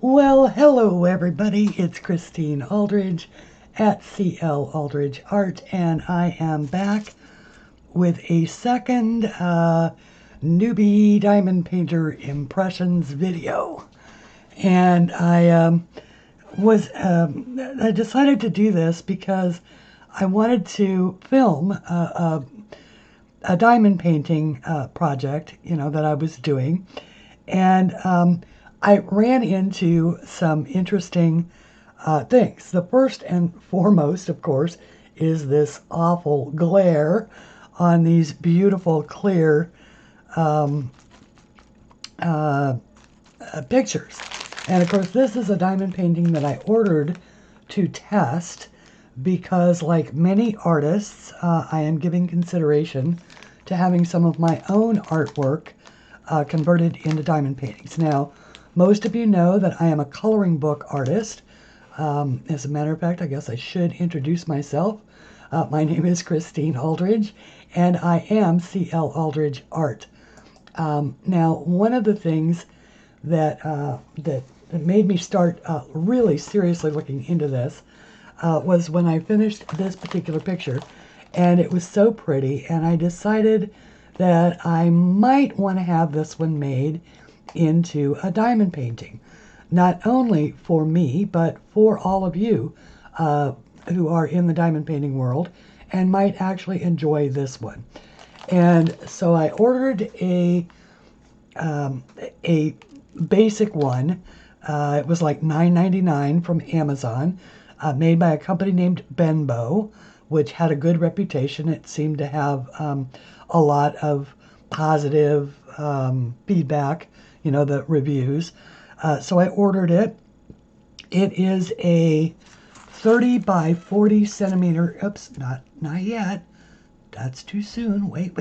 Well, hello everybody. It's Christine Aldridge at CLAldridge Art, and I am back with a second Newbie Diamond Painter Impressions video. And I decided to do this because I wanted to film a diamond painting project, that I was doing. And I ran into some interesting things. The first and foremost, of course, is this awful glare on these beautiful clear pictures. And of course, this is a diamond painting that I ordered to test because, like many artists, I am giving consideration to having some of my own artwork converted into diamond paintings. Now, most of you know that I am a coloring book artist. As a matter of fact, I guess I should introduce myself. My name is Christine Aldridge, and I am CLAldridge Art. Now, one of the things that made me start really seriously looking into this was when I finished this particular picture, and it was so pretty, and I decided that I might want to have this one made into a diamond painting. Not only for me, but for all of you who are in the diamond painting world and might actually enjoy this one. And so I ordered a basic one. It was like $9.99 from Amazon, made by a company named Benbow, which had a good reputation. It seemed to have a lot of positive feedback, the reviews. So I ordered it. It is a 30 by 40 centimeter, oops, not yet. That's too soon. Wait.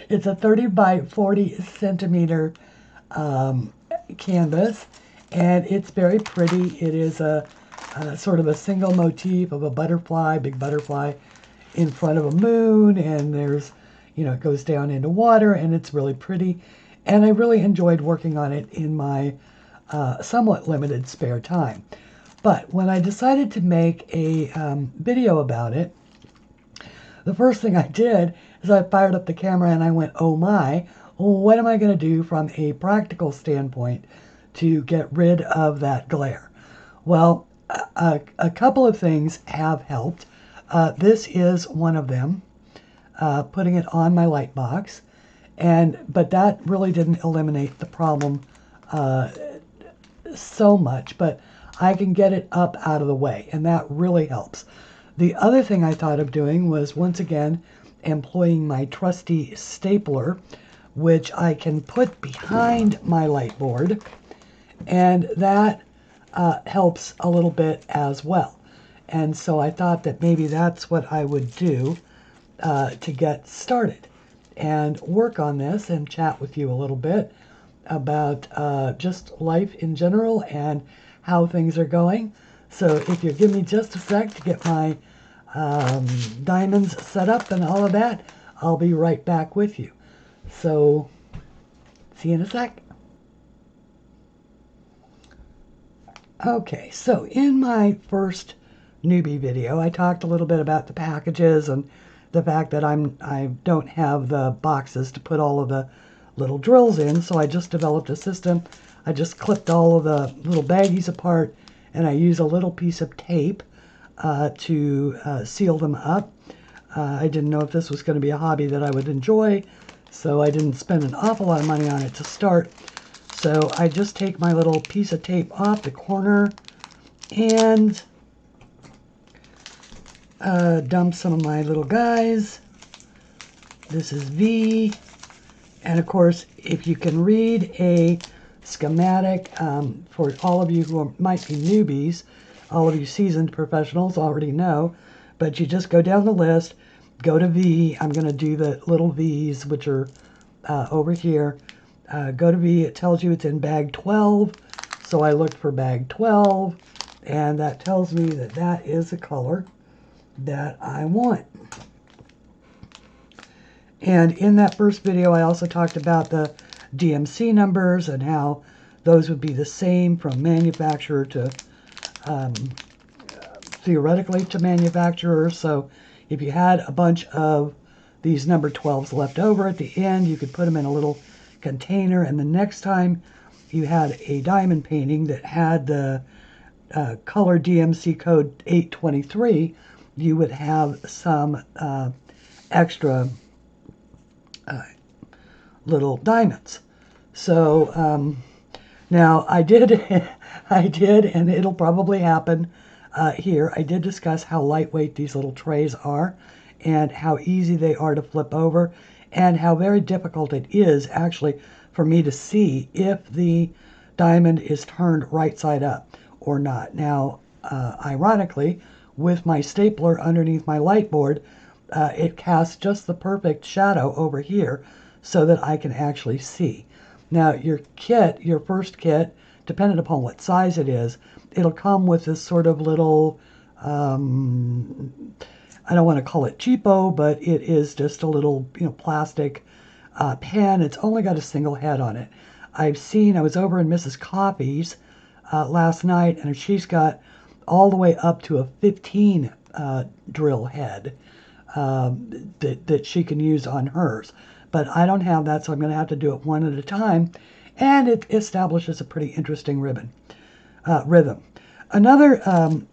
It's a 30 by 40 centimeter canvas, and it's very pretty. It is a sort of a single motif of a butterfly, big butterfly, in front of a moon, and there's, it goes down into water, and it's really pretty. And I really enjoyed working on it in my somewhat limited spare time. But when I decided to make a video about it, the first thing I did is I fired up the camera and I went, oh my, what am I going to do from a practical standpoint to get rid of that glare? Well, a couple of things have helped. This is one of them, putting it on my light box, but that really didn't eliminate the problem so much, but I can get it up out of the way, and that really helps. The other thing I thought of doing was, once again, employing my trusty stapler, which I can put behind my light board, and that helps a little bit as well. And so I thought that maybe that's what I would do to get started and work on this and chat with you a little bit about just life in general and how things are going. So if you give me just a sec to get my diamonds set up and all of that, I'll be right back with you. So see you in a sec. Okay, so in my first newbie video, I talked a little bit about the packages and the fact that I don't have the boxes to put all of the little drills in, so I just developed a system. I just clipped all of the little baggies apart, and I use a little piece of tape to seal them up. I didn't know if this was going to be a hobby that I would enjoy, so I didn't spend an awful lot of money on it to start. So I just take my little piece of tape off the corner and dump some of my little guys. This is V. And of course, if you can read a schematic, for all of you who might be newbies, all of you seasoned professionals already know, but you just go down the list, go to V. I'm going to do the little V's, which are over here. Go to V. It tells you it's in bag 12. So I looked for bag 12, and that tells me that that is the color that I want. And in that first video, I also talked about the DMC numbers and how those would be the same from manufacturer to theoretically to manufacturer. So if you had a bunch of these number 12s left over at the end, you could put them in a little container, and the next time you had a diamond painting that had the color DMC code 823, you would have some extra little diamonds. So now I did, and it'll probably happen here. I did discuss how lightweight these little trays are and how easy they are to flip over and how very difficult it is actually for me to see if the diamond is turned right side up or not. Now, ironically, with my stapler underneath my light board, it casts just the perfect shadow over here so that I can actually see. Now, your kit, your first kit, depending upon what size it is, it'll come with this sort of little, I don't want to call it cheapo, but it is just a little, plastic pan. It's only got a single head on it. I was over in Mrs. Coffee's last night, and she's got all the way up to a 15 drill head that she can use on hers. But I don't have that, so I'm going to have to do it one at a time, and it establishes a pretty interesting rhythm. Another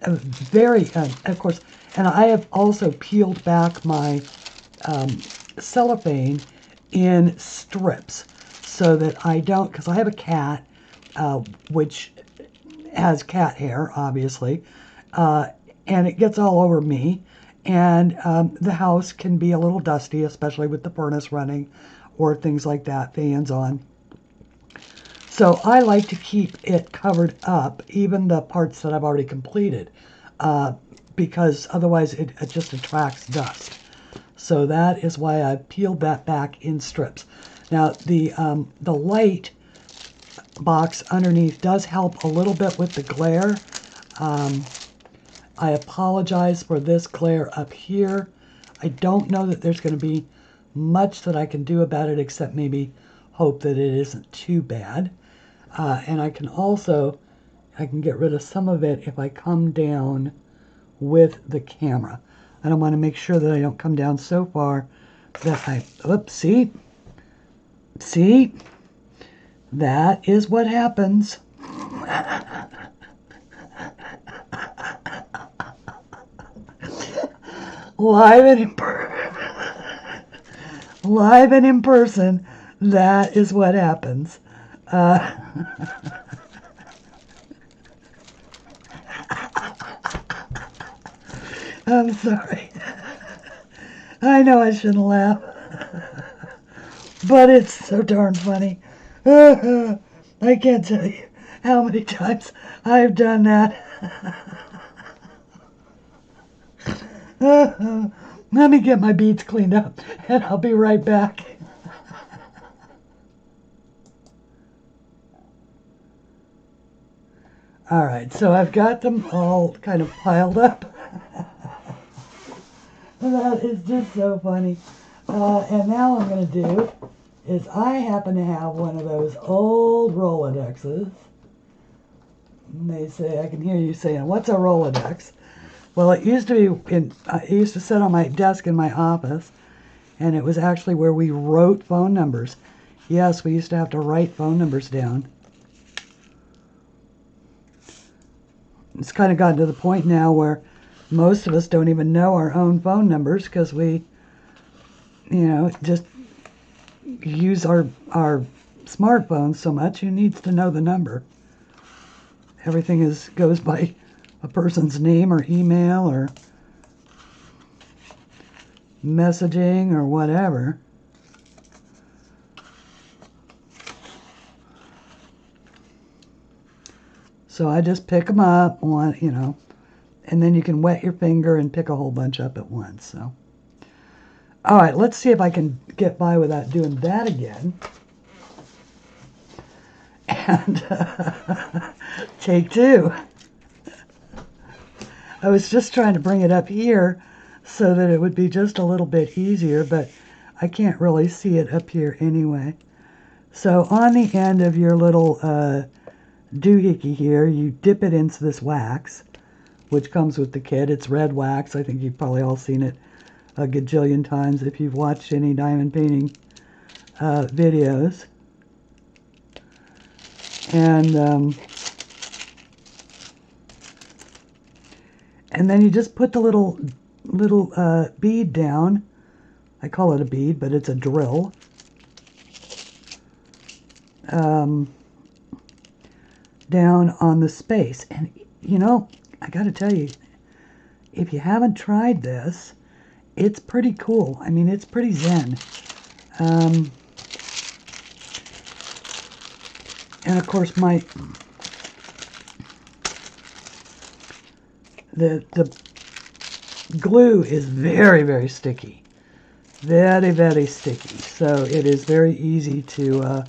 very, of course, and I have also peeled back my cellophane in strips so that I don't, because I have a cat, which has cat hair, obviously, and it gets all over me. And the house can be a little dusty, especially with the furnace running or things like that, fans on. So I like to keep it covered up, even the parts that I've already completed, because otherwise it just attracts dust. So that is why I peeled that back in strips. Now the light box underneath does help a little bit with the glare. I apologize for this glare up here. I don't know that there's going to be much that I can do about it except maybe hope that it isn't too bad. And I can get rid of some of it if I come down with the camera. I don't want to make sure that I don't come down so far that see? That is what happens. Live and in person, that is what happens. I'm sorry. I know I shouldn't laugh, but it's so darn funny. I can't tell you how many times I've done that. Let me get my beads cleaned up, and I'll be right back. All right, so I've got them all kind of piled up. That is just so funny. And now what I'm going to do is I happen to have one of those old Rolodexes. And they say, I can hear you saying, what's a Rolodex? Well, it used to be it used to sit on my desk in my office, and it was actually where we wrote phone numbers. Yes, we used to have to write phone numbers down. It's kind of gotten to the point now where most of us don't even know our own phone numbers because we, just use our smartphones so much. Who needs to know the number? Everything goes by a person's name or email or messaging or whatever. So I just pick them up, and then you can wet your finger and pick a whole bunch up at once. So, all right, let's see if I can get by without doing that again. And take two. I was just trying to bring it up here so that it would be just a little bit easier, but I can't really see it up here anyway. So on the end of your little doohickey here, you dip it into this wax, which comes with the kit. It's red wax. I think you've probably all seen it a gajillion times if you've watched any diamond painting videos. And then you just put the little bead down. I call it a bead, but it's a drill. Down on the space. And you know, I gotta tell you, if you haven't tried this, it's pretty cool. I mean, it's pretty zen. And of course, the glue is very, very sticky. Very, very sticky. So it is very easy to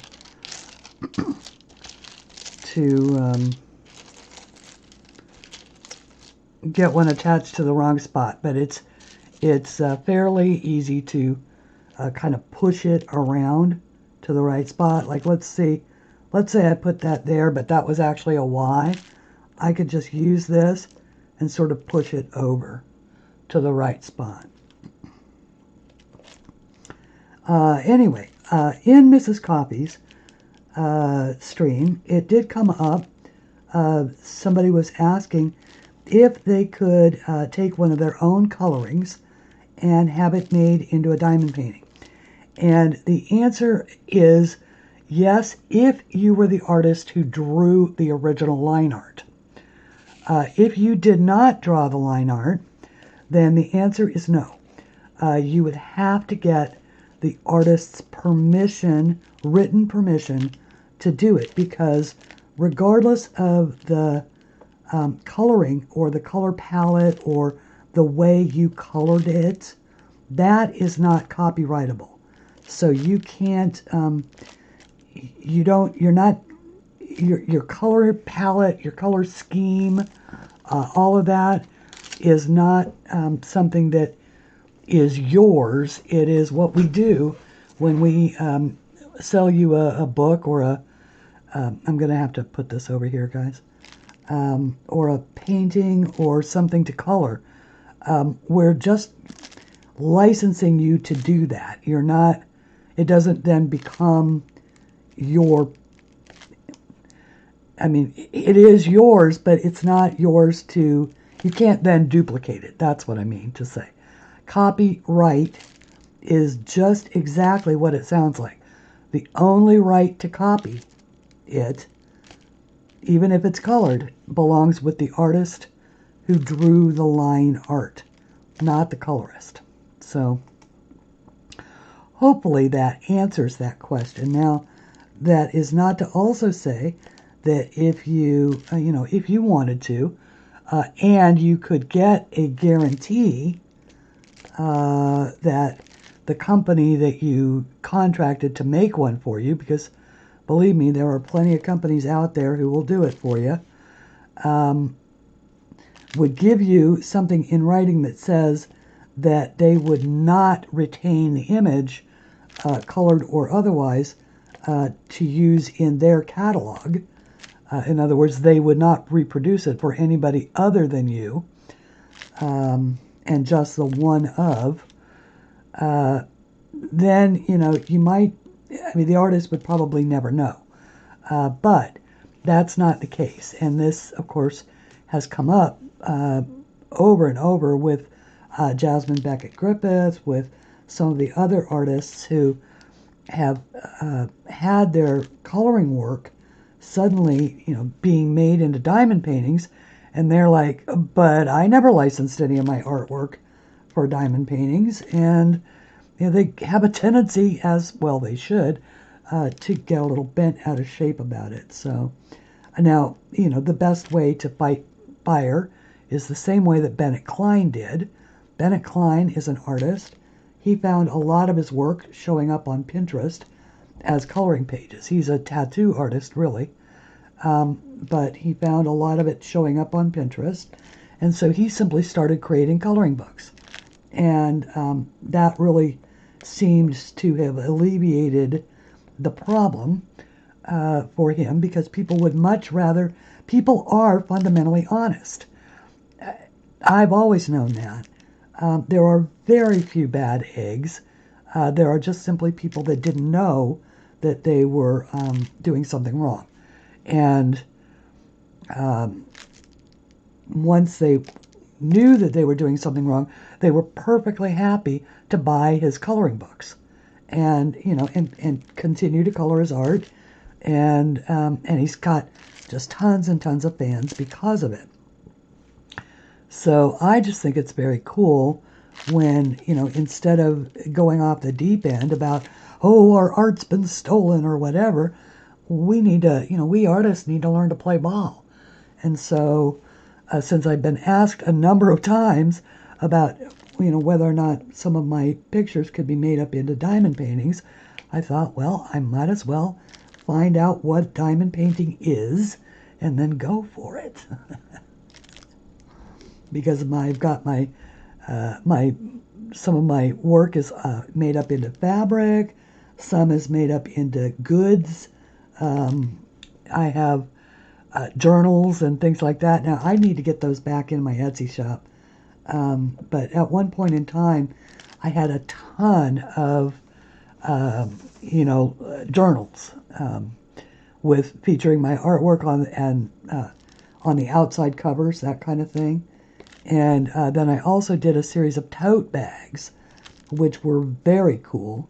get one attached to the wrong spot. But it's fairly easy to kind of push it around to the right spot. Like let's say I put that there, but that was actually a Y. I could just use this and sort of push it over to the right spot. Anyway, in Mrs. Coffee's stream, it did come up. Somebody was asking if they could take one of their own colorings and have it made into a diamond painting. And the answer is yes, if you were the artist who drew the original line art. If you did not draw the line art, then the answer is no. You would have to get the artist's permission, written permission, to do it, because regardless of the coloring or the color palette or the way you colored it, that is not copyrightable. So you can't, your color palette, your color scheme, all of that is not something that is yours. It is what we do when we sell you a book or I'm going to have to put this over here, guys, or a painting or something to color. We're just licensing you to do that. You're not, it doesn't then become your, I mean, it is yours, but it's not yours to, you can't then duplicate it. That's what I mean to say. Copyright is just exactly what it sounds like. The only right to copy it, even if it's colored, belongs with the artist who drew the line art, not the colorist. So hopefully that answers that question. Now, that is not to also say that if you, if you wanted to, and you could get a guarantee that the company that you contracted to make one for you, because believe me, there are plenty of companies out there who will do it for you, would give you something in writing that says that they would not retain the image, colored or otherwise, to use in their catalog. In other words, they would not reproduce it for anybody other than you, and just the one of, then, you might, the artist would probably never know. But that's not the case. And this, of course, has come up over and over with Jasmine Beckett Griffith, with some of the other artists who have had their coloring work suddenly, being made into diamond paintings, and they're like, but I never licensed any of my artwork for diamond paintings, and they have a tendency, as well they should, to get a little bent out of shape about it. So now, the best way to fight fire is the same way that Bennett Klein did. Bennett Klein is an artist. He found a lot of his work showing up on Pinterest as coloring pages. He's a tattoo artist, really. But he found a lot of it showing up on Pinterest. And so he simply started creating coloring books. And that really seems to have alleviated the problem for him, because people would much rather, people are fundamentally honest. I've always known that. There are very few bad eggs. There are just simply people that didn't know that they were doing something wrong. And once they knew that they were doing something wrong, they were perfectly happy to buy his coloring books, and and continue to color his art, and he's got just tons and tons of fans because of it. So I just think it's very cool when, instead of going off the deep end about, oh, our art's been stolen or whatever, we need to, we artists need to learn to play ball. And so since I've been asked a number of times about, whether or not some of my pictures could be made up into diamond paintings, I thought, well, I might as well find out what diamond painting is and then go for it. Because I've got some of my work is made up into fabric, some is made up into goods. I have journals and things like that. Now, I need to get those back in my Etsy shop. But at one point in time, I had a ton of, journals with featuring my artwork on the outside covers, that kind of thing. And then I also did a series of tote bags, which were very cool,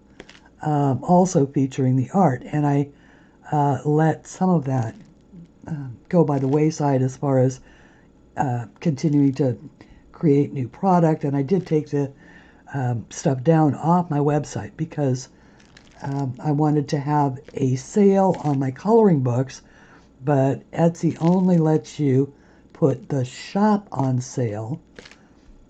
also featuring the art. And I let some of that go by the wayside as far as continuing to create new product. And I did take the stuff down off my website because I wanted to have a sale on my coloring books, but Etsy only lets you put the shop on sale.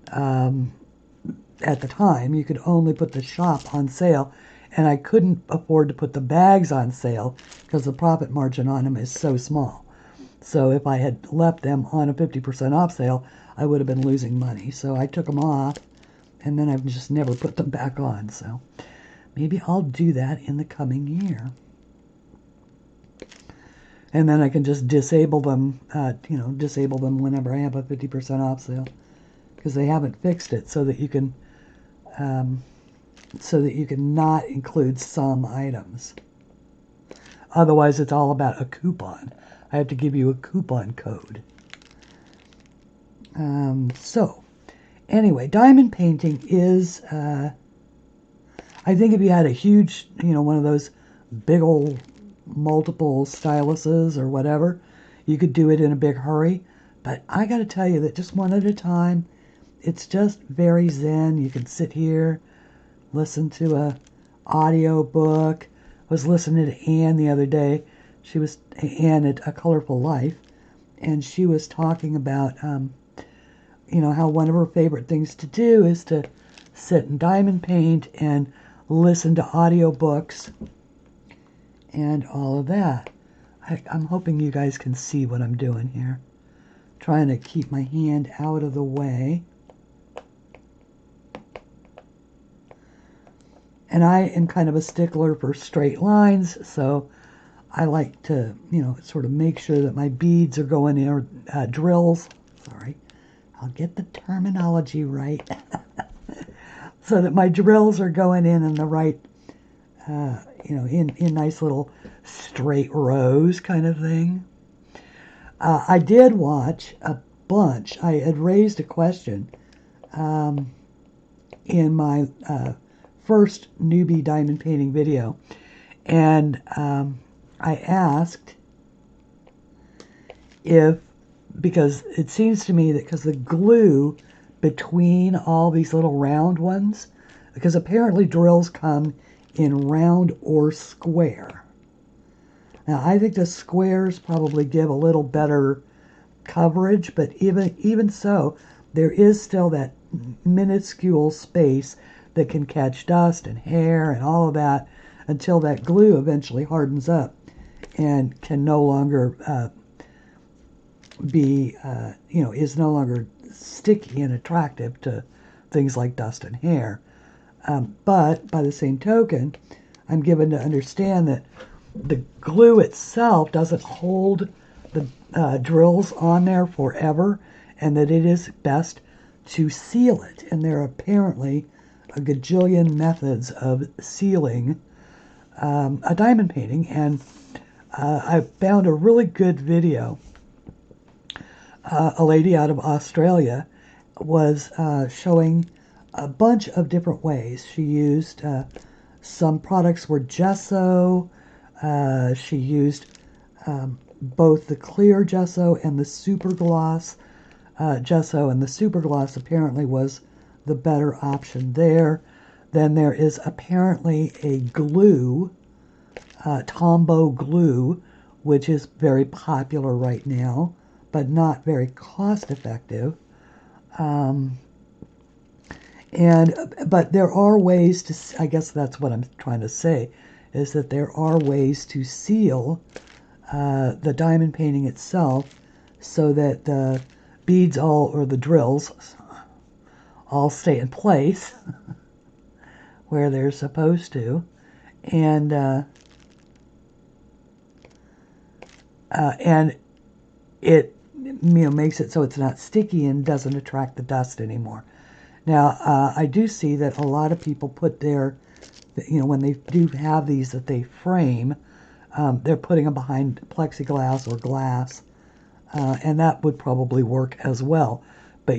At the time, you could only put the shop on sale, and I couldn't afford to put the bags on sale because the profit margin on them is so small. So if I had left them on a 50% off sale, I would have been losing money. So I took them off, and then I've just never put them back on. So maybe I'll do that in the coming year. And then I can just disable them whenever I have a 50% off sale, because they haven't fixed it so that you can not include some items. Otherwise, it's all about a coupon. I have to give you a coupon code. So, anyway, diamond painting is, I think if you had a huge, one of those big old multiple styluses or whatever, you could do it in a big hurry. But I got to tell you that just one at a time, it's just very zen. You can sit here, listen to a audio book. I was listening to Anne the other day. She was Anne at A Colorful Life, and she was talking about how one of her favorite things to do is to sit and diamond paint and listen to audio books and all of that. I'm hoping you guys can see what I'm doing here. Trying to keep my hand out of the way. And I am kind of a stickler for straight lines, so I like to, sort of make sure that my beads are going in, or drills. Sorry, I'll get the terminology right. So that my drills are going in the right, in nice little straight rows kind of thing. I did watch a bunch. I had raised a question in my first newbie diamond painting video, and I asked because it seems to me that because the glue between all these little round ones, because apparently drills come in round or square. Now, I think the squares probably give a little better coverage, but even so, there is still that minuscule space that can catch dust and hair and all of that until that glue eventually hardens up and can no longer is no longer sticky and attractive to things like dust and hair. But by the same token, I'm given to understand that the glue itself doesn't hold the drills on there forever, and that it is best to seal it. And there are apparently a gajillion methods of sealing a diamond painting, and I found a really good video. A lady out of Australia was showing a bunch of different ways. She used some products were gesso. She used both the clear gesso and the super gloss gesso, and the super gloss apparently was the better option there. Then there is apparently a glue, Tombow glue, which is very popular right now, but not very cost effective. But there are ways to, I guess that's what I'm trying to say, is that there are ways to seal the diamond painting itself so that the beads or the drills all stay in place where they're supposed to, and it makes it so it's not sticky and doesn't attract the dust anymore. Now, I do see that a lot of people put their, when they do have these that they frame, they're putting them behind plexiglass or glass, and that would probably work as well. But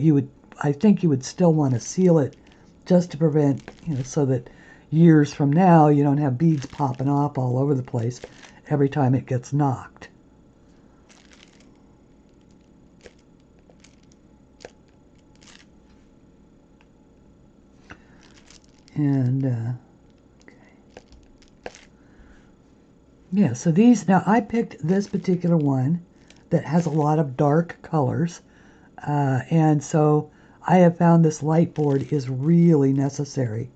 I think you would still want to seal it just to prevent, so that years from now you don't have beads popping off all over the place every time it gets knocked. And, okay. Yeah, so now I picked this particular one that has a lot of dark colors. And so I have found this light board is really necessary.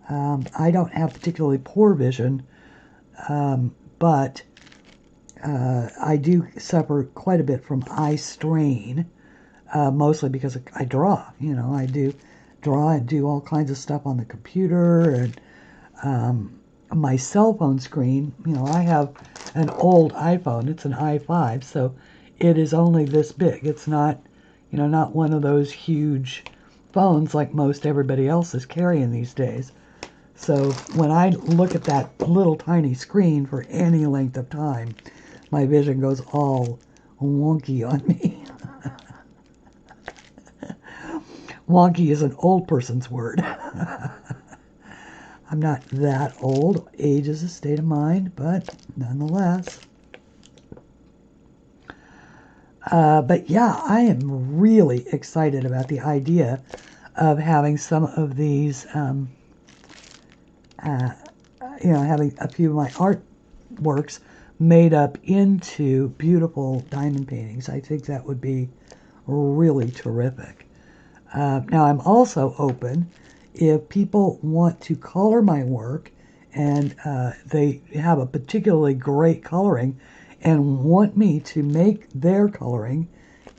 I don't have particularly poor vision, but I do suffer quite a bit from eye strain, mostly because I draw. I do draw and do all kinds of stuff on the computer, and my cell phone screen, I have an old iPhone. It's an i5, so it is only this big. It's not, not one of those huge phones like most everybody else is carrying these days. So when I look at that little tiny screen for any length of time, my vision goes all wonky on me. Wonky is an old person's word. I'm not that old. Age is a state of mind, but nonetheless. But yeah, I am really excited about the idea of having some of these, having a few of my artworks made up into beautiful diamond paintings. I think that would be really terrific. Now, I'm also open if people want to color my work and they have a particularly great coloring and want me to make their coloring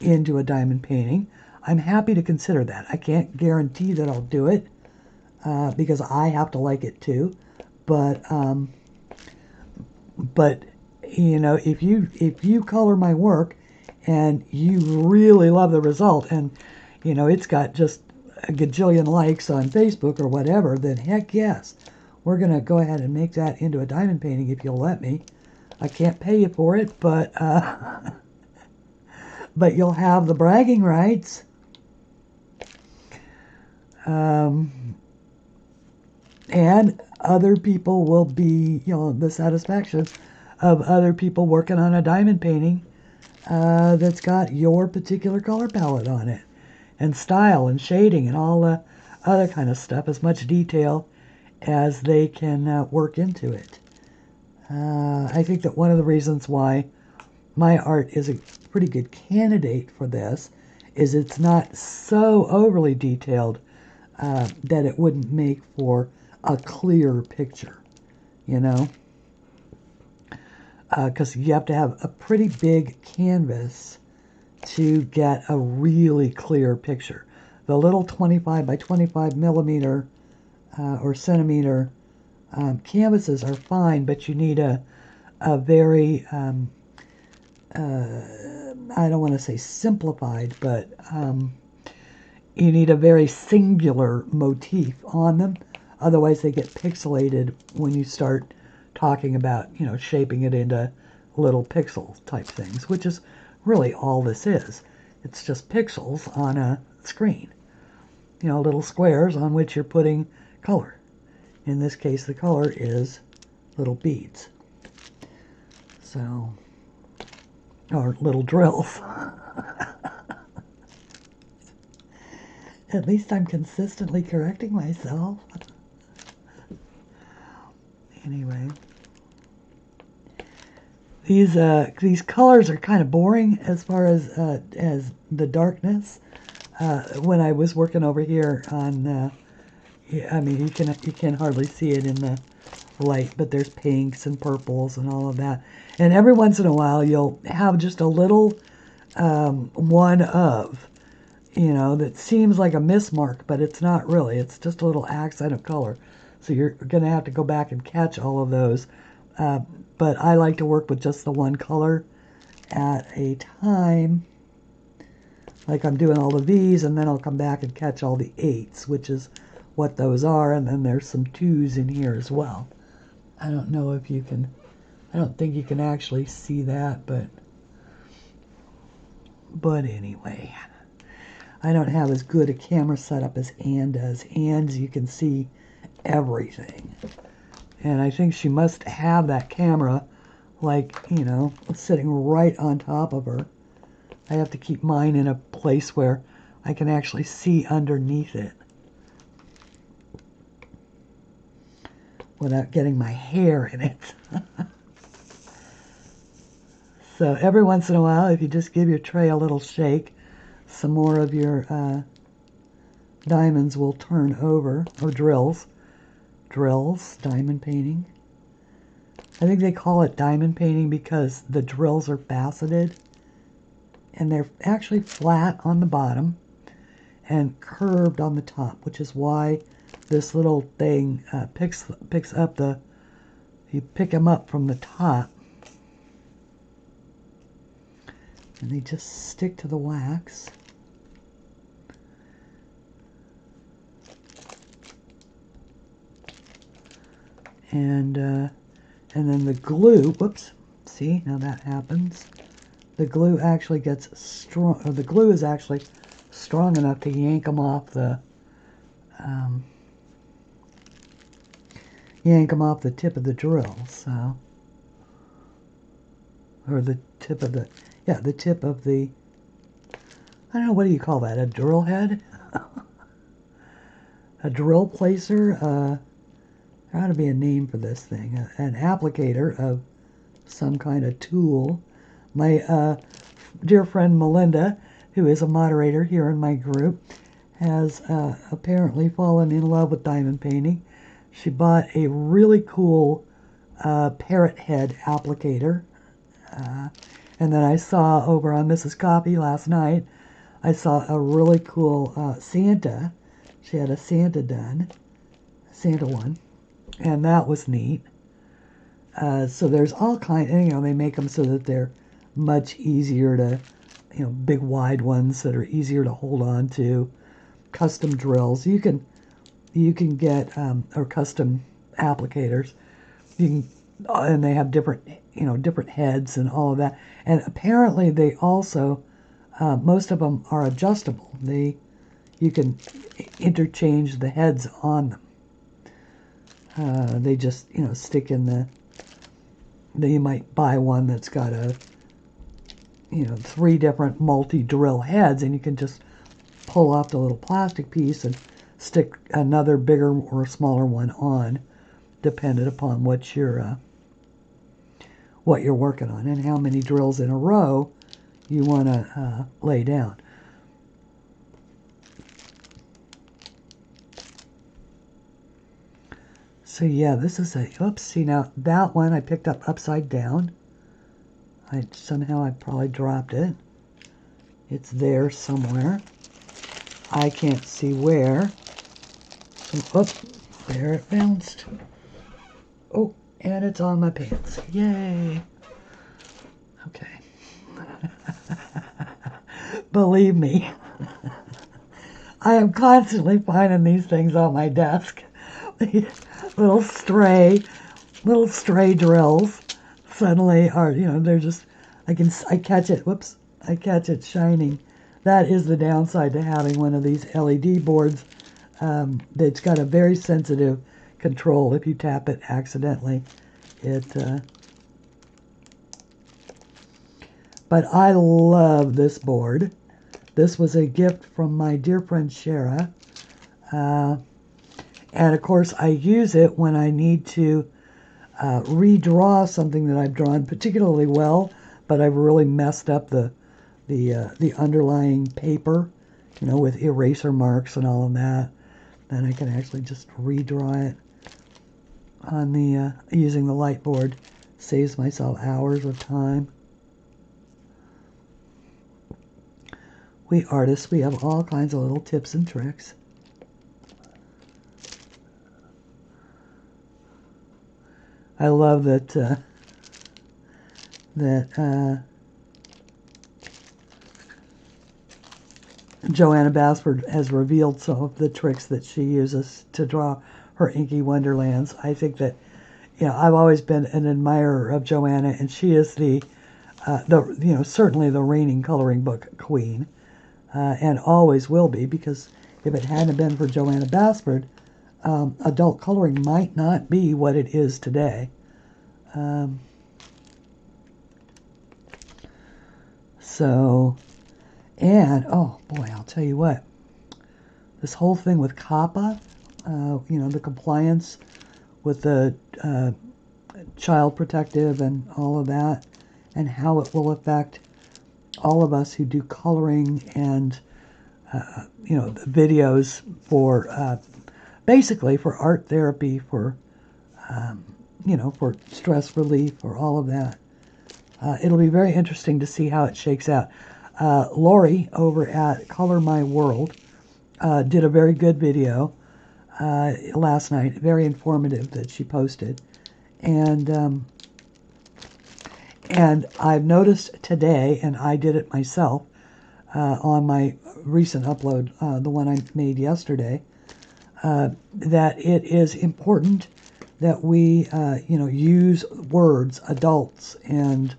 into a diamond painting. I'm happy to consider that. I can't guarantee that I'll do it because I have to like it too. But if you color my work and you really love the result, and it's got just a gajillion likes on Facebook or whatever, then heck yes, we're gonna go ahead and make that into a diamond painting if you'll let me. I can't pay you for it, but but you'll have the bragging rights. And other people will be, the satisfaction of other people working on a diamond painting that's got your particular color palette on it, and style and shading and all the other kind of stuff, as much detail as they can work into it. I think that one of the reasons why my art is a pretty good candidate for this is it's not so overly detailed that it wouldn't make for a clear picture, because you have to have a pretty big canvas to get a really clear picture. The little 25 by 25 millimeter or centimeter Canvases are fine, but you need a very, I don't want to say simplified, but you need a very singular motif on them. Otherwise, they get pixelated when you start talking about, shaping it into little pixel type things, which is really all this is. It's just pixels on a screen. Little squares on which you're putting color. In this case, the color is little beads. So, or little drills. At least I'm consistently correcting myself. Anyway, these colors are kind of boring as far as the darkness. When I was working over here on, I mean, you can hardly see it in the light, but there's pinks and purples and all of that. And every once in a while, you'll have just a little one of, that seems like a mismark, but it's not really. It's just a little accent of color. So you're going to have to go back and catch all of those. But I like to work with just the one color at a time. Like I'm doing all the V's, and then I'll come back and catch all the 8s, which is what those are. And then there's some 2s in here as well. I don't know if you can, I don't think you can actually see that, but anyway. I don't have as good a camera setup as Ann does. Ann's, you can see everything. And I think she must have that camera, like, sitting right on top of her. I have to keep mine in a place where I can actually see underneath it without getting my hair in it. So every once in a while, if you just give your tray a little shake, some more of your diamonds will turn over, or drills, diamond painting. I think they call it diamond painting because the drills are faceted, and they're actually flat on the bottom and curved on the top, which is why this little thing picks up you pick them up from the top, and they just stick to the wax. And then the glue, whoops, see how that happens? The glue actually gets strong, or the glue is actually strong enough to yank them off the tip of the drill, so, or the tip of the, the tip of the, I don't know, what do you call that, a drill head? A drill placer, there ought to be a name for this thing, an applicator of some kind of tool. My dear friend Melinda, who is a moderator here in my group, has apparently fallen in love with diamond painting. She bought a really cool parrot head applicator. And then I saw over on Mrs. Coffee last night, I saw a really cool Santa. She had a Santa done, Santa one. And that was neat. So there's all kinds, they make them so that they're much easier to, big wide ones that are easier to hold on to. Custom drills. You can get, or custom applicators. And they have different, different heads and all of that. And apparently they also, most of them are adjustable. You can interchange the heads on them. They just, stick in you might buy one that's got 3 different multi-drill heads, and you can just pull off the little plastic piece and stick another bigger or smaller one on, dependent upon what you're working on and how many drills in a row you want to lay down. So yeah, this is oops, see now, that one I picked up upside down. Somehow I probably dropped it. It's there somewhere. I can't see where. So, oops, there it bounced. Oh, and it's on my pants. Yay. Okay. Believe me, I am constantly finding these things on my desk. These little stray drills suddenly are, they're just, I catch it, whoops, I catch it shining. That is the downside to having one of these LED boards that's got a very sensitive control. If you tap it accidentally, but I love this board. This was a gift from my dear friend Shara. And of course I use it when I need to redraw something that I've drawn particularly well, but I've really messed up the underlying paper, with eraser marks and all of that. Then I can actually just redraw it on the using the light board. Saves myself hours of time. We artists, we have all kinds of little tips and tricks. I love that Joanna Basford has revealed some of the tricks that she uses to draw her inky wonderlands. I think that, I've always been an admirer of Joanna, and she is certainly the reigning coloring book queen, and always will be, because if it hadn't been for Joanna Basford, adult coloring might not be what it is today. And oh boy, I'll tell you what, this whole thing with COPPA, the compliance with the child protective and all of that, and how it will affect all of us who do coloring and videos for basically for art therapy, for for stress relief, for all of that. It'll be very interesting to see how it shakes out. Lori over at Color My World did a very good video last night, very informative, that she posted, and I've noticed today, and I did it myself on my recent upload, the one I made yesterday, that it is important that we use words, adults, and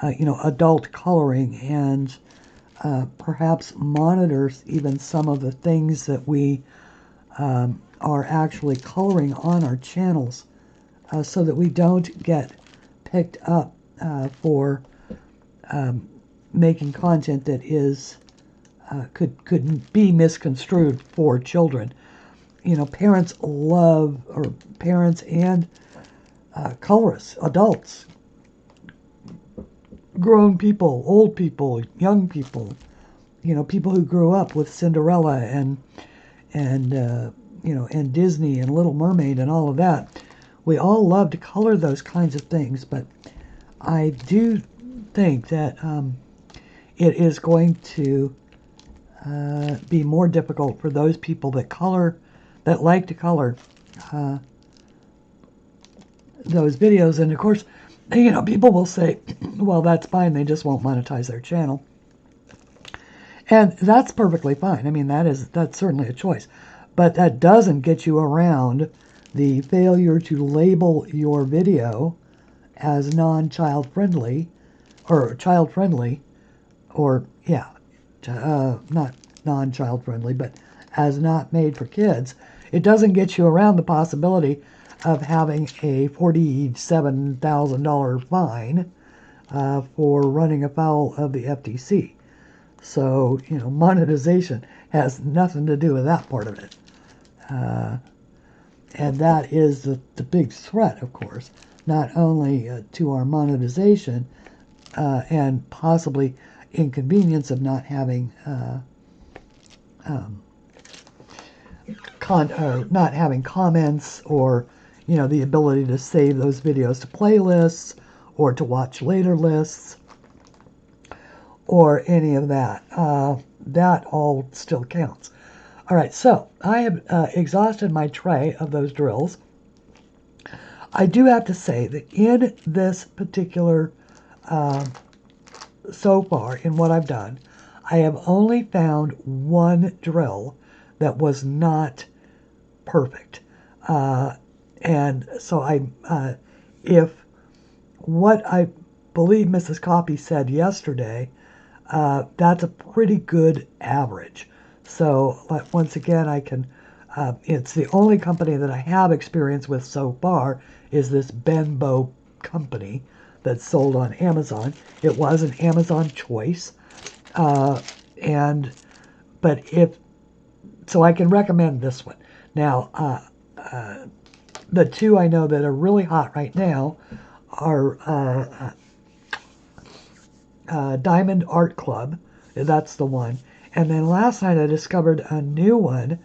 adult coloring, and perhaps monitors even some of the things that we are actually coloring on our channels, so that we don't get picked up for making content that is could be misconstrued for children. Parents and colorists, adults, grown people, old people, young people, people who grew up with Cinderella and Disney and Little Mermaid and all of that. We all love to color those kinds of things, but I do think that it is going to be more difficult for those people that like to color those videos. And of course, people will say, well, that's fine, they just won't monetize their channel. And that's perfectly fine. I mean, that's certainly a choice. But that doesn't get you around the failure to label your video as non-child friendly, or child friendly, or, not non-child friendly, but as not made for kids. It doesn't get you around the possibility of having a $47,000 fine for running afoul of the FTC. So, monetization has nothing to do with that part of it. And that is the big threat, of course, not only to our monetization and possibly inconvenience of not having not having comments, or the ability to save those videos to playlists or to watch later lists, or any of that. That all still counts. All right, so I have exhausted my tray of those drills. I do have to say that in this particular, so far, in what I've done, I have only found one drill that was not perfect. And so if what I believe Mrs. Coffee said yesterday, that's a pretty good average. So once again, it's the only company that I have experience with so far is this Benbow company that's sold on Amazon. It was an Amazon choice. So I can recommend this one. Now, the two I know that are really hot right now are Diamond Art Club. That's the one. And then last night I discovered a new one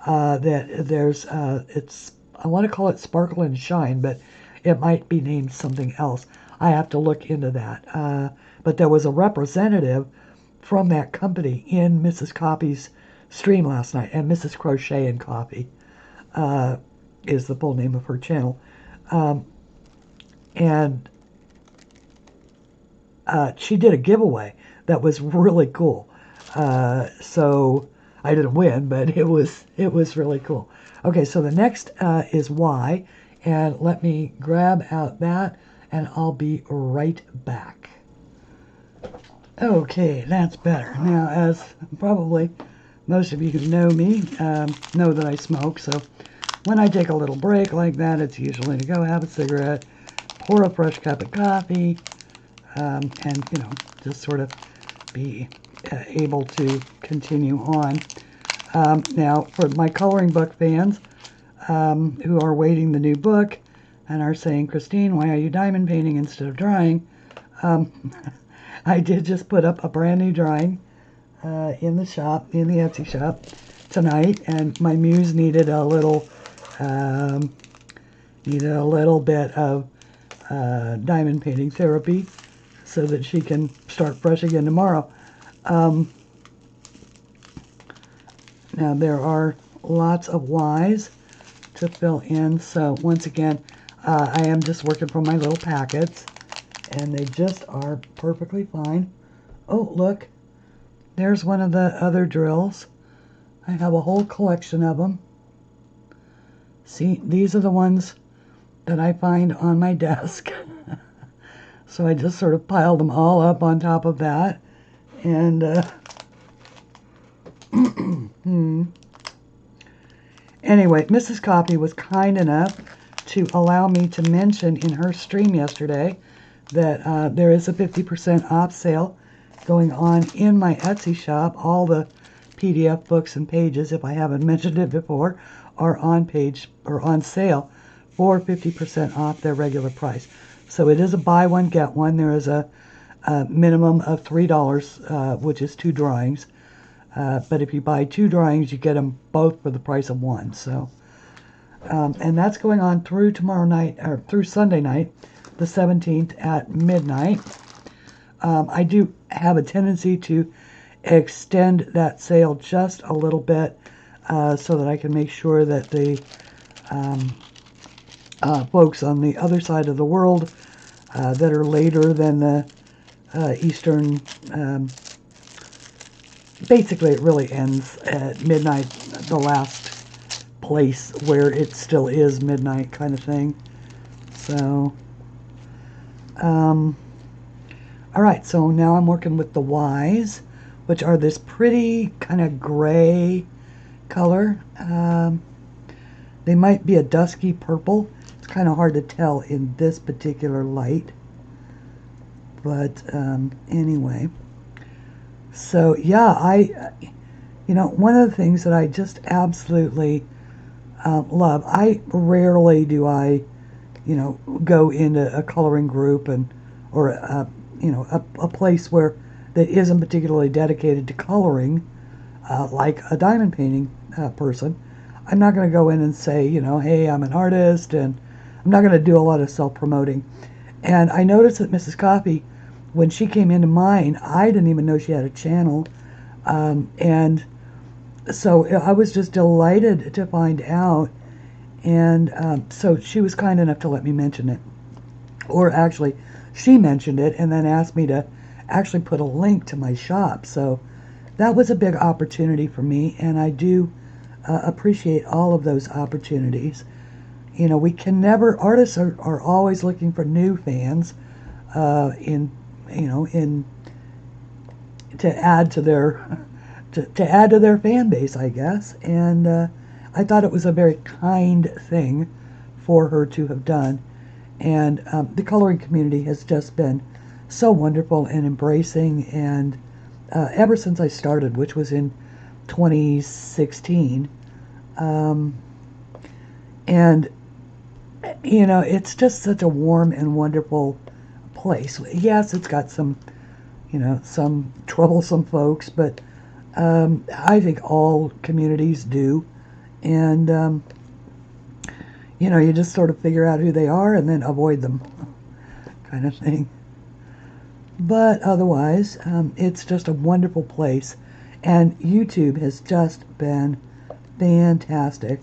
that there's, I want to call it Sparkle and Shine, but it might be named something else. I have to look into that. But there was a representative from that company in Mrs. Coffee's stream last night, and Mrs. Crochet and Coffee is the full name of her channel. And she did a giveaway that was really cool. So I didn't win, but it was really cool. Okay, so the next is Y, and let me grab out that, and I'll be right back. Okay, that's better. Now, as probably most of you who know me know that I smoke, so when I take a little break like that, it's usually to go have a cigarette, pour a fresh cup of coffee, and, just sort of be able to continue on. Now, for my coloring book fans who are waiting the new book and are saying, Christine, why are you diamond painting instead of drawing? I did just put up a brand new drawing in the shop, in the Etsy shop tonight, and my muse needed a little bit of diamond painting therapy so that she can start fresh again tomorrow. Now there are lots of Y's to fill in, so once again, I am just working from my little packets, and they just are perfectly fine. Oh, look, there's one of the other drills. I have a whole collection of them. See, these are the ones that I find on my desk. So I just sort of piled them all up on top of that. And anyway, Mrs. Coffee was kind enough to allow me to mention in her stream yesterday that there is a 50% off sale going on in my Etsy shop. All the PDF books and pages, if I haven't mentioned it before, are on sale for 50% off their regular price. So it is a buy one, get one. There is a minimum of $3, which is 2 drawings. But if you buy 2 drawings, you get them both for the price of one. So, and that's going on through tomorrow night, or through Sunday night, the 17th at midnight. I do have a tendency to extend that sale just a little bit so that I can make sure that the folks on the other side of the world that are later than the Eastern, basically it really ends at midnight, the last place where it still is midnight kind of thing. So, alright, so now I'm working with the Y's, which are this pretty kind of gray color. They might be a dusky purple. It's kind of hard to tell in this particular light. But anyway. So yeah, one of the things that I just absolutely love, I rarely do I, go into a coloring group or a place where that isn't particularly dedicated to coloring, like a diamond painting person. I'm not going to go in and say, hey, I'm an artist, and I'm not going to do a lot of self-promoting. And I noticed that Mrs. Coffee, when she came into mine, I didn't even know she had a channel. And so I was just delighted to find out. And so she was kind enough to let me mention it. Or actually, she mentioned it and then asked me to actually put a link to my shop. So that was a big opportunity for me, and I do appreciate all of those opportunities. You know, we can never, artists are always looking for new fans in, you know, in, to add to their, to add to their fan base, I guess. And I thought it was a very kind thing for her to have done. And the coloring community has just been so wonderful and embracing. And ever since I started, which was in 2016, and you know, it's just such a warm and wonderful place. Yes, it's got some, you know, some troublesome folks, but I think all communities do. And you know, you just sort of figure out who they are and then avoid them, kind of thing. But otherwise, it's just a wonderful place. And YouTube has just been fantastic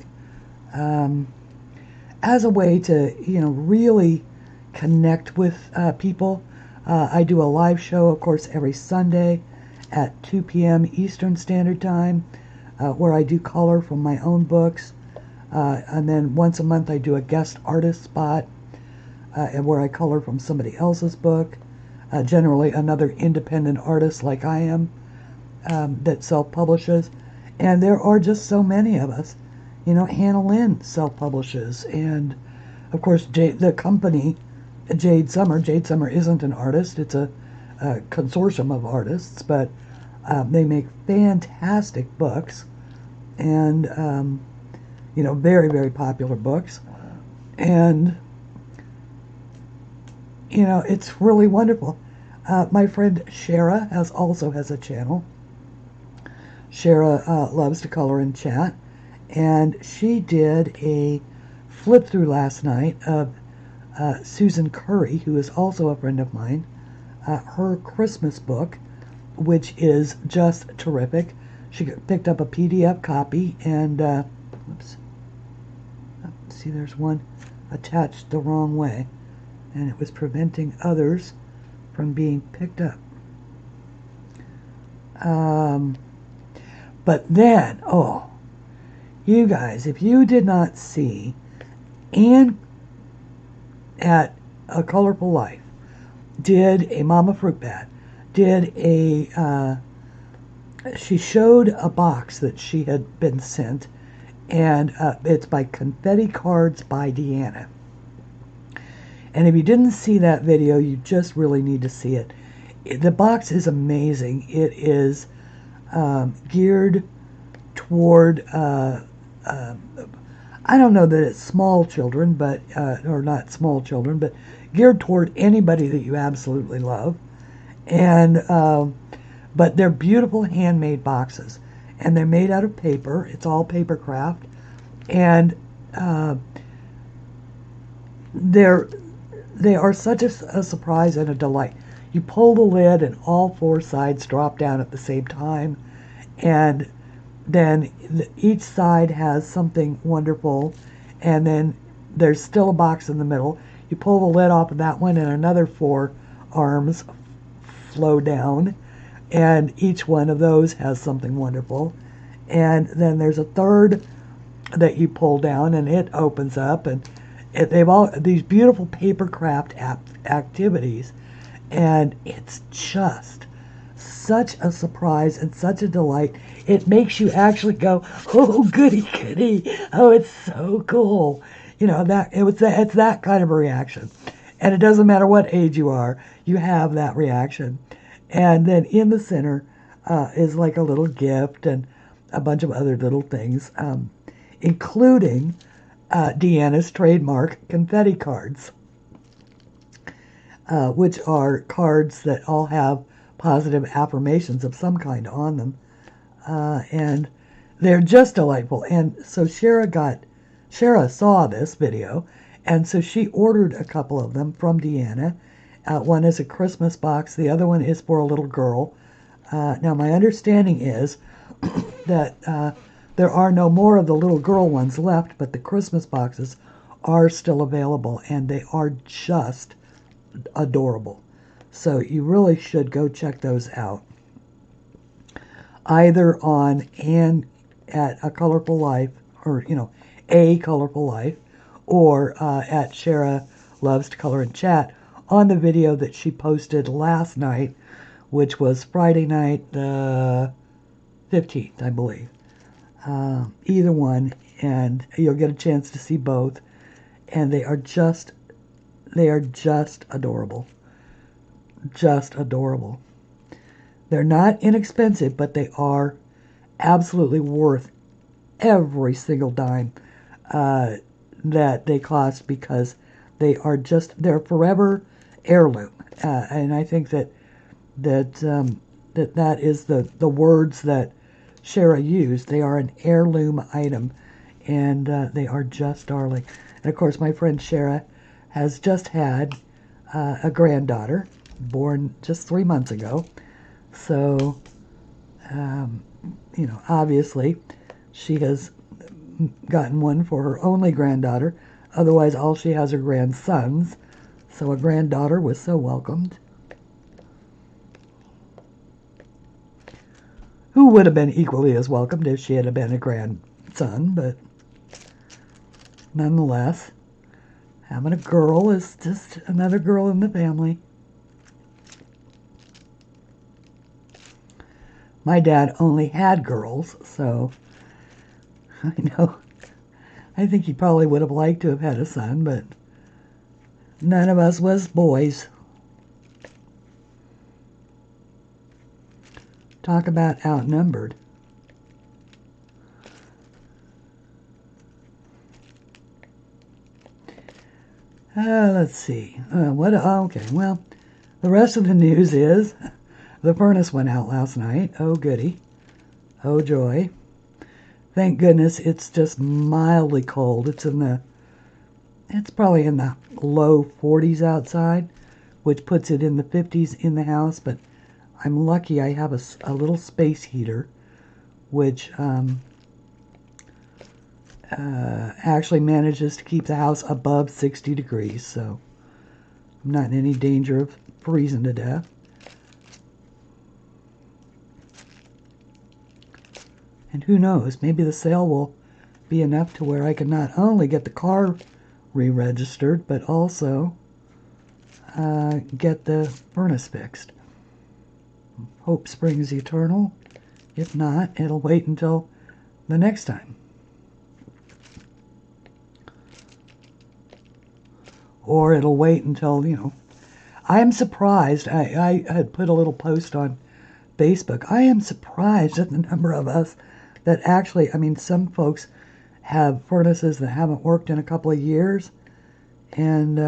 as a way to, you know, really connect with people. I do a live show, of course, every Sunday at 2 p.m. Eastern Standard Time, where I do color from my own books. And then once a month I do a guest artist spot where I color from somebody else's book, generally another independent artist like I am that self-publishes. And there are just so many of us. You know, Hannah Lynn self-publishes. And, of course, the company, Jade Summer isn't an artist. It's a consortium of artists, but they make fantastic books. And you know, very, very popular books. And, you know, it's really wonderful. My friend Shara also has a channel. Shara loves to color and chat. And she did a flip through last night of Susan Curry, who is also a friend of mine, her Christmas book, which is just terrific. She picked up a PDF copy and, oops. See, there's one attached the wrong way, and it was preventing others from being picked up. But then, oh, you guys, if you did not see Anne at A Colorful Life did a Mama Fruit Bat, did a, she showed a box that she had been sent, and it's by Confetti Cards by Deanna. And if you didn't see that video, you just really need to see it. The box is amazing. It is geared toward, I don't know that it's small children, but or not small children, but geared toward anybody that you absolutely love. And but they're beautiful handmade boxes. And they're made out of paper. It's all paper craft. And they are such a surprise and a delight. You pull the lid and all four sides drop down at the same time. And then each side has something wonderful. And then there's still a box in the middle. You pull the lid off of that one and another four arms flow down. And each one of those has something wonderful. And then there's a third that you pull down and it opens up. And they've all these beautiful paper craft activities. And it's just such a surprise and such a delight. It makes you actually go, oh, goody, goody. Oh, it's so cool. You know, it's that kind of a reaction. And it doesn't matter what age you are, you have that reaction. And then in the center is like a little gift and a bunch of other little things, including Deanna's trademark confetti cards, which are cards that all have positive affirmations of some kind on them. And they're just delightful. And so Shara saw this video, and so she ordered a couple of them from Deanna. One is a Christmas box. The other one is for a little girl. Now, my understanding is that There are no more of the little girl ones left, but the Christmas boxes are still available, and they are just adorable. So you really should go check those out. Either on and at A Colorful Life, or, A Colorful Life, or at Shara Loves to Color and Chat on the video that she posted last night, which was Friday night, the 15th, I believe. Either one, and you'll get a chance to see both, and they are just adorable. Just adorable. They're not inexpensive, but they are absolutely worth every single dime that they cost, because they're forever heirloom. And I think that is the words that Shara used. They are an heirloom item, and they are just darling. And of course, my friend Shara has just had a granddaughter, born just 3 months ago. So, obviously, she has gotten one for her only granddaughter. Otherwise, all she has are grandsons. So a granddaughter was so welcomed. Who would have been equally as welcomed if she had been a grandson, but nonetheless, having a girl is just another girl in the family. My dad only had girls, so I think he probably would have liked to have had a son, but none of us was boys. Talk about outnumbered. Let's see. Okay, well, the rest of the news is the furnace went out last night. Oh, goody. Oh, joy. Thank goodness it's just mildly cold. It's probably in the low 40s outside, which puts it in the 50s in the house, but I'm lucky I have a little space heater, which actually manages to keep the house above 60 degrees, so I'm not in any danger of freezing to death. And who knows, maybe the sale will be enough to where I can not only get the car re-registered, but also get the furnace fixed. Hope springs eternal. If not, it'll wait until the next time. Or it'll wait until, I am surprised. I had put a little post on Facebook. I am surprised at the number of us that actually, some folks have furnaces that haven't worked in a couple of years. And,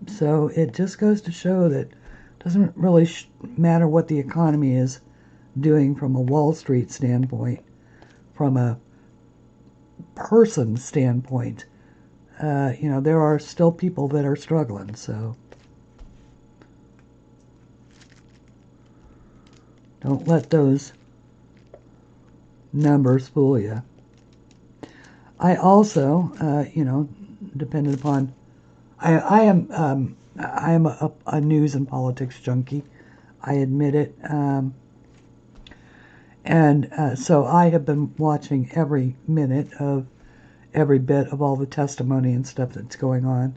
so it just goes to show that it doesn't really matter what the economy is doing from a Wall Street standpoint, from a person standpoint. There are still people that are struggling, so don't let those numbers fool you. I also, dependent upon, I am a news and politics junkie. I admit it. So I have been watching every minute of every bit of all the testimony and stuff that's going on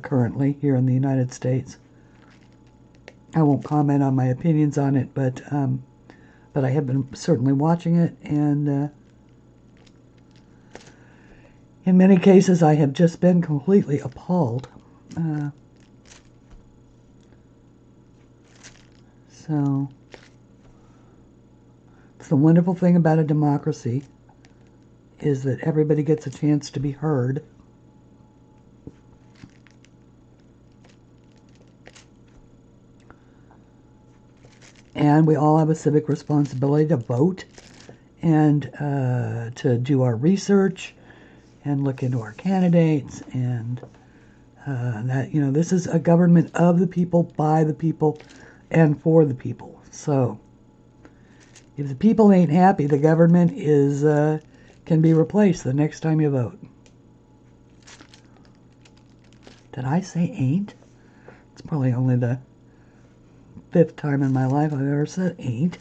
currently here in the United States. I won't comment on my opinions on it, but I have been certainly watching it, and in many cases I have just been completely appalled. So it's the wonderful thing about a democracy, is that everybody gets a chance to be heard. And we all have a civic responsibility to vote and to do our research and look into our candidates, and that, this is a government of the people, by the people, and for the people. So If the people ain't happy, the government is can be replaced the next time you vote. Did I say ain't? It's probably only the 5th time in my life I've ever said ain't.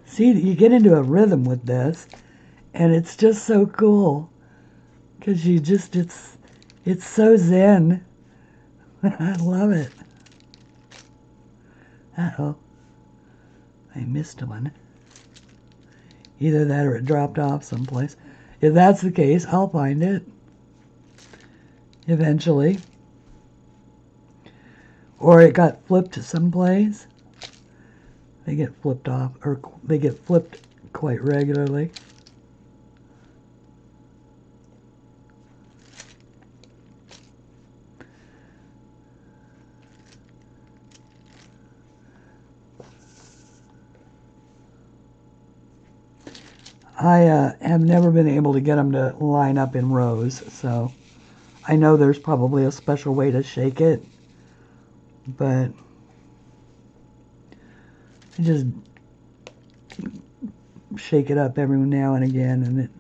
See, you get into a rhythm with this, and it's just so cool. Because it's so zen. I love it. Uh-oh. I missed one. Either that or it dropped off someplace. If that's the case, I'll find it. Eventually. Or it got flipped to someplace. They get flipped off, or they get flipped quite regularly. I have never been able to get them to line up in rows, so I know there's probably a special way to shake it, but I just shake it up every now and again, and it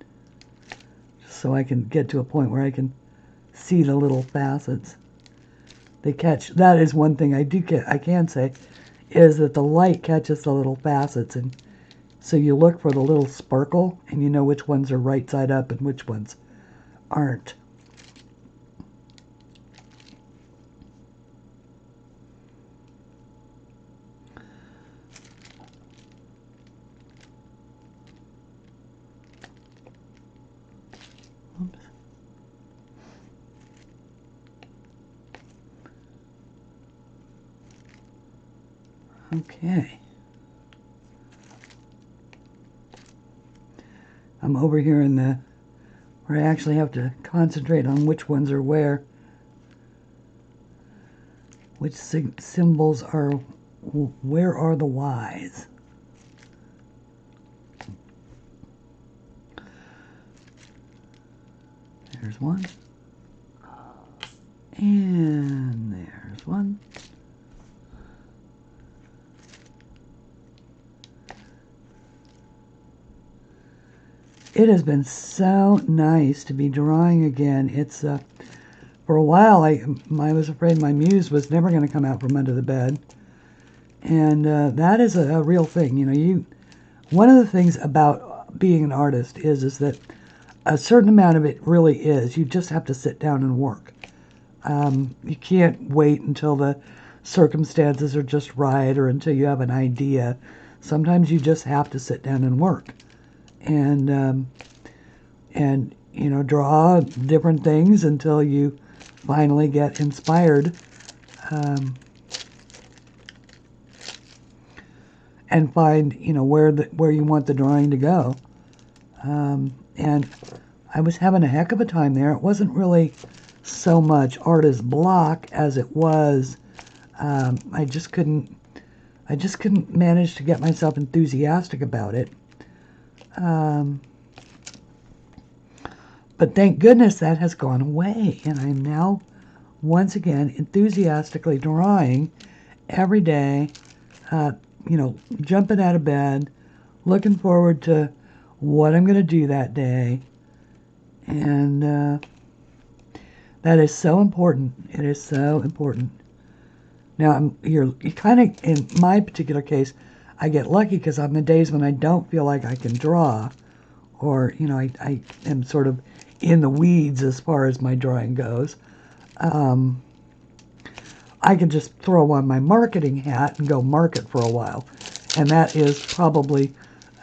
just so I can get to a point where I can see the little facets. They catch. That is one thing I can say, is that the light catches the little facets, and so you look for the little sparkle, and you know which ones are right side up and which ones aren't. Oops. Okay. I'm over here in the, where I actually have to concentrate on which ones are where. Which symbols are, where are the Y's? There's one. And there's one. It has been so nice to be drawing again. It's for a while I was afraid my muse was never going to come out from under the bed, and that is a real thing. You know, one of the things about being an artist is that a certain amount of it really is you just have to sit down and work. You can't wait until the circumstances are just right or until you have an idea. Sometimes you just have to sit down and work. And you know, draw different things until you finally get inspired, and find, you know, where you want the drawing to go. And I was having a heck of a time there. It wasn't really so much artist block as it was I just couldn't manage to get myself enthusiastic about it. But thank goodness that has gone away, and I'm now once again enthusiastically drawing every day, you know, jumping out of bed, looking forward to what I'm going to do that day, and that is so important. It is so important. Now, you kind of, in my particular case, I get lucky because on the days when I don't feel like I can draw, or, you know, I am sort of in the weeds as far as my drawing goes, I can just throw on my marketing hat and go market for a while. And that is probably,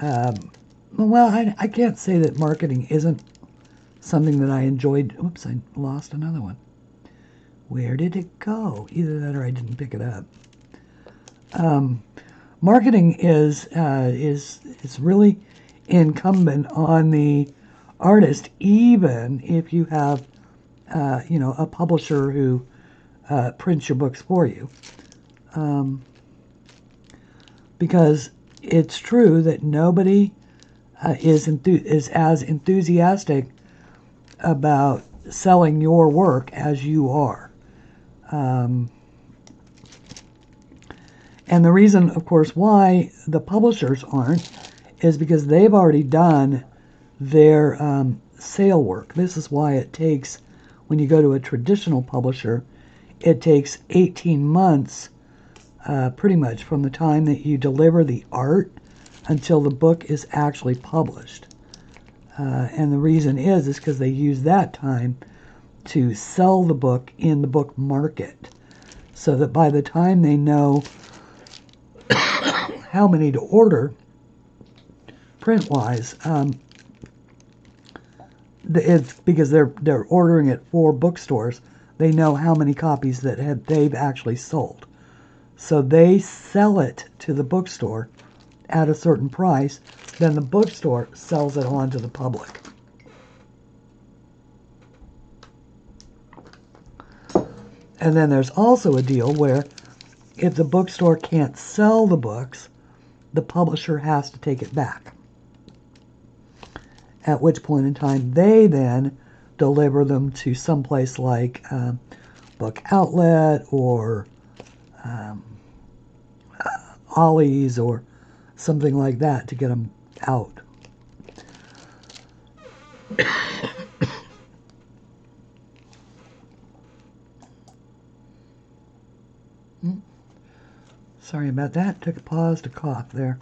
well, I can't say that marketing isn't something that I enjoyed. Oops, I lost another one. Where did it go? Either that or I didn't pick it up. Marketing is really incumbent on the artist, even if you have, you know, a publisher who prints your books for you. Because it's true that nobody is as enthusiastic about selling your work as you are. And the reason, of course, why the publishers aren't is because they've already done their sale work. This is why it takes, when you go to a traditional publisher, it takes 18 months pretty much from the time that you deliver the art until the book is actually published. And the reason is because they use that time to sell the book in the book market, so that by the time they know how many to order print-wise, it's because they're ordering it for bookstores. They know how many copies that they've actually sold, so they sell it to the bookstore at a certain price. Then the bookstore sells it on to the public. And then there's also a deal where if the bookstore can't sell the books, the publisher has to take it back. At which point in time, they then deliver them to someplace like Book Outlet or Ollie's or something like that to get them out. Sorry about that. Took a pause to cough there.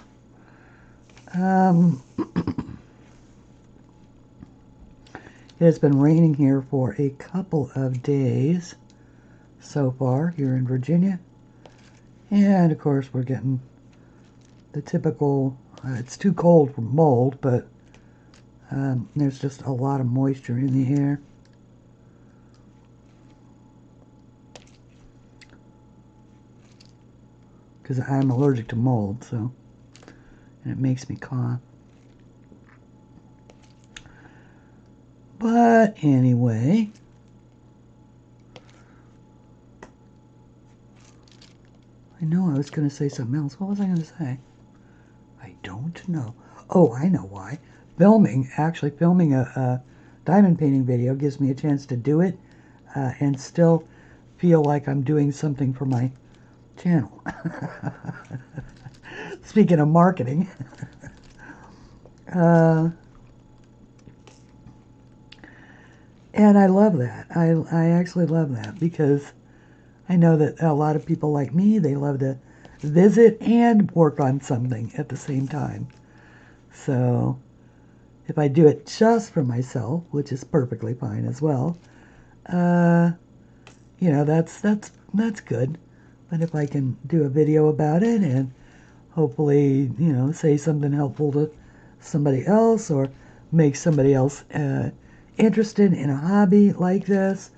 It has been raining here for a couple of days so far here in Virginia. And of course we're getting the typical, it's too cold for mold, but there's just a lot of moisture in the air. Because I'm allergic to mold, so, and it makes me cough. But anyway, I know I was going to say something else. What was I going to say? I don't know. Oh, I know why. Actually filming a diamond painting video gives me a chance to do it and still feel like I'm doing something for my channel. Speaking of marketing. And I love that. I actually love that because I know that a lot of people like me, they love to visit and work on something at the same time. So if I do it just for myself, which is perfectly fine as well, you know, that's good. But if I can do a video about it and hopefully, you know, say something helpful to somebody else or make somebody else interested in a hobby like this,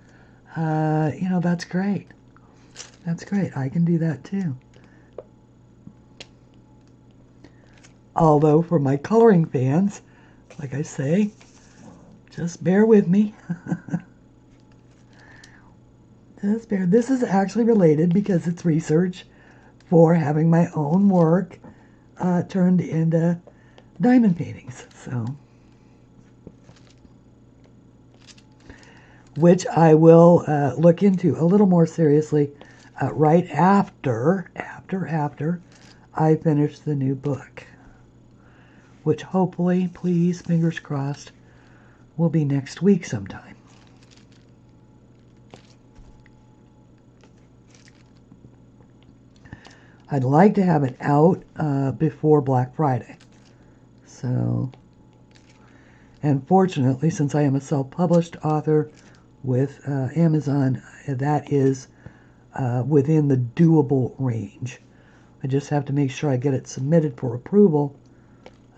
you know, that's great. That's great. I can do that too. Although for my coloring fans, like I say, just bear with me. Just bear. This is actually related because it's research for having my own work turned into diamond paintings. So, which I will look into a little more seriously right after I finish the new book, which hopefully, please, fingers crossed, will be next week sometime. I'd like to have it out before Black Friday. So, and fortunately, since I am a self-published author with Amazon, that is within the doable range. I just have to make sure I get it submitted for approval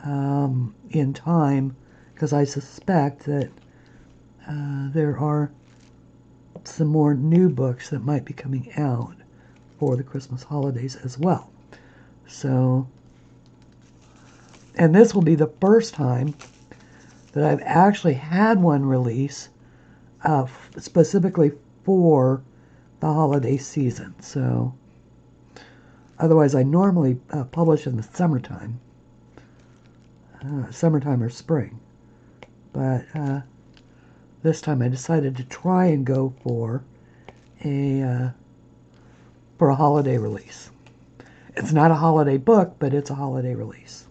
in time, because I suspect that there are some more new books that might be coming out for the Christmas holidays as well. So, and this will be the first time that I've actually had one release specifically for the holiday season. So, otherwise I normally publish in the summertime or spring. But this time I decided to try and go for a holiday release. It's not a holiday book, but it's a holiday release.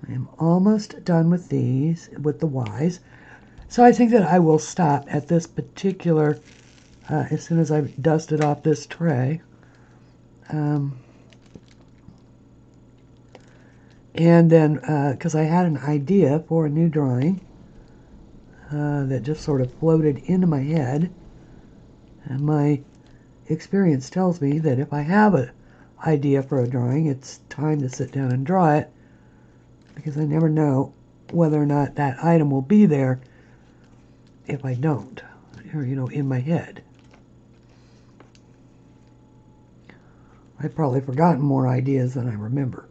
I am almost done with these, with the Ys. So I think that I will stop at this particular, as soon as I've dusted off this tray. And then, because I had an idea for a new drawing that just sort of floated into my head. And my experience tells me that if I have an idea for a drawing, it's time to sit down and draw it, because I never know whether or not that item will be there if I don't, or, in my head. I've probably forgotten more ideas than I remember.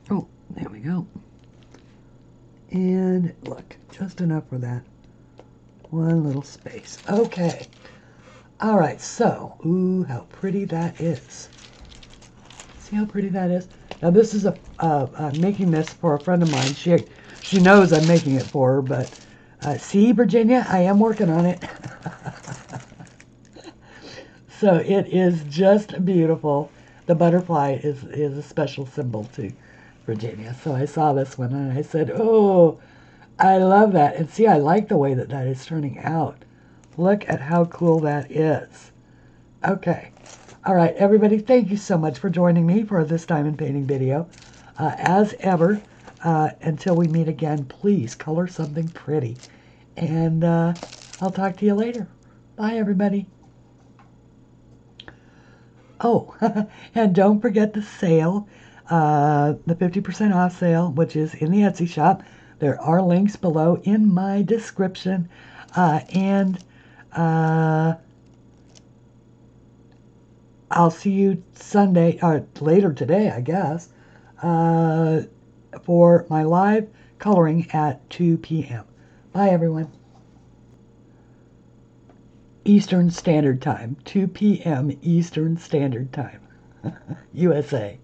Oh, there we go. And look, just enough for that one little space. Okay. All right, so, ooh, how pretty that is. See how pretty that is? Now, this is I'm making this for a friend of mine. She knows I'm making it for her, but see, Virginia, I am working on it. So it is just beautiful. The butterfly is a special symbol to Virginia. So I saw this one and I said, oh, I love that. And see, I like the way that is turning out. Look at how cool that is. Okay. All right, everybody, thank you so much for joining me for this diamond painting video. As ever, until we meet again, please color something pretty. And I'll talk to you later. Bye, everybody. Oh, and don't forget the sale, the 50% off sale, which is in the Etsy shop. There are links below in my description. And I'll see you Sunday, or later today, I guess, for my live coloring at 2 p.m. Bye, everyone. Eastern Standard Time, 2 p.m. Eastern Standard Time, USA.